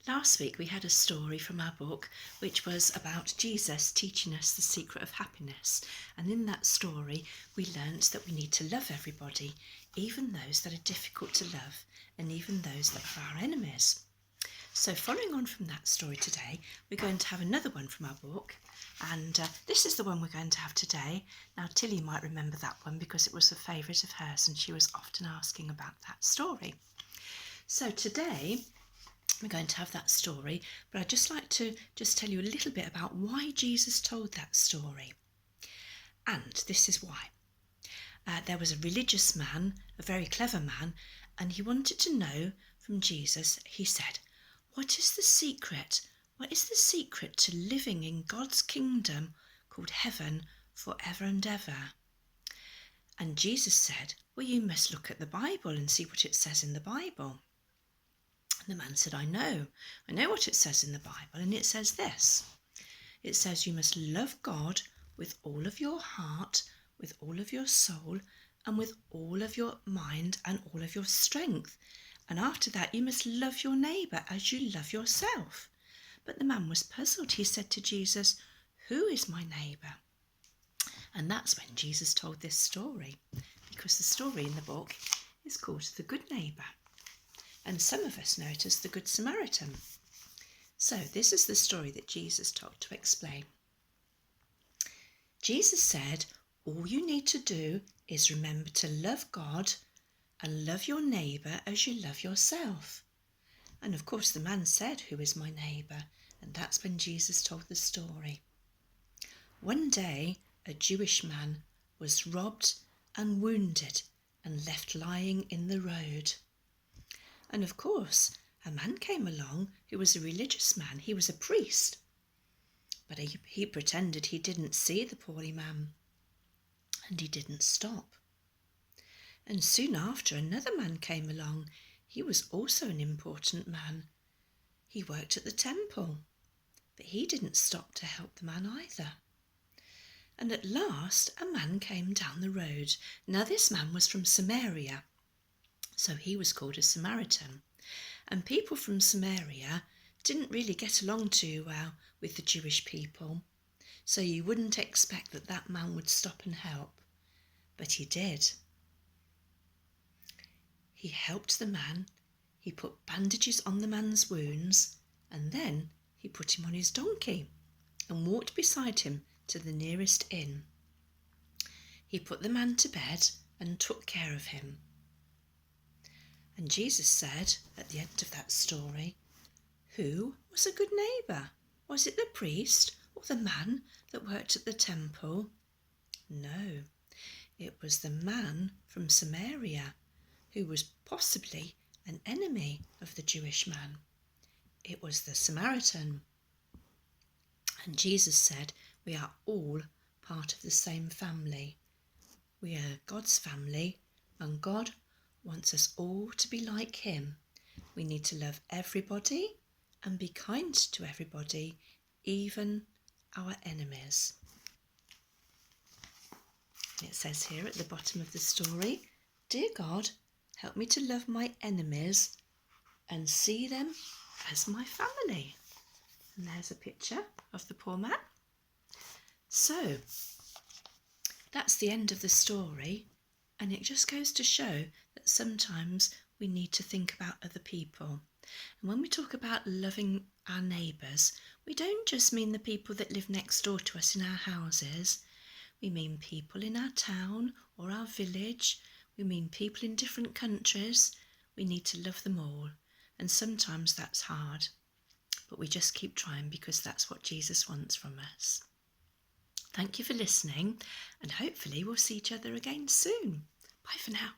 Last week we had a story from our book which was about Jesus teaching us the secret of happiness, and in that story we learnt that we need to love everybody, even those that are difficult to love and even those that are our enemies. So following on from that story today, we're going to have another one from our book, and this is the one we're going to have today. Now Tilly might remember that one because it was a favourite of hers and she was often asking about that story. So today we're going to have that story, but I'd just like to tell you a little bit about why Jesus told that story. And this is why. There was a religious man, a very clever man, and he wanted to know from Jesus. He said, what is the secret? What is the secret to living in God's kingdom called heaven forever and ever? And Jesus said, well, you must look at the Bible and see what it says in the Bible. The man said, I know what it says in the Bible, and it says this. It says you must love God with all of your heart, with all of your soul, and with all of your mind and all of your strength. And after that, you must love your neighbour as you love yourself. But the man was puzzled. He said to Jesus, who is my neighbour? And that's when Jesus told this story, because the story in the book is called The Good Neighbour. And some of us know it as the Good Samaritan. So this is the story that Jesus told to explain. Jesus said, all you need to do is remember to love God and love your neighbour as you love yourself. And of course the man said, who is my neighbour? And that's when Jesus told the story. One day a Jewish man was robbed and wounded and left lying in the road. And of course, a man came along who was a religious man. He was a priest. But he pretended he didn't see the poorly man. And he didn't stop. And soon after, another man came along. He was also an important man. He worked at the temple. But he didn't stop to help the man either. And at last, a man came down the road. Now this man was from Samaria. So he was called a Samaritan. And people from Samaria didn't really get along too well with the Jewish people. So you wouldn't expect that that man would stop and help. But he did. He helped the man. He put bandages on the man's wounds. And then he put him on his donkey and walked beside him to the nearest inn. He put the man to bed and took care of him. And Jesus said at the end of that story, who was a good neighbour? Was it the priest or the man that worked at the temple? No, it was the man from Samaria who was possibly an enemy of the Jewish man. It was the Samaritan. And Jesus said, we are all part of the same family. We are God's family, and God wants us all to be like him. We need to love everybody and be kind to everybody, even our enemies. It says here at the bottom of the story, dear God, help me to love my enemies and see them as my family. And there's a picture of the poor man. So that's the end of the story. And it just goes to show that sometimes we need to think about other people. And when we talk about loving our neighbours, we don't just mean the people that live next door to us in our houses. We mean people in our town or our village. We mean people in different countries. We need to love them all. And sometimes that's hard. But we just keep trying because that's what Jesus wants from us. Thank you for listening, and hopefully we'll see each other again soon. Bye for now.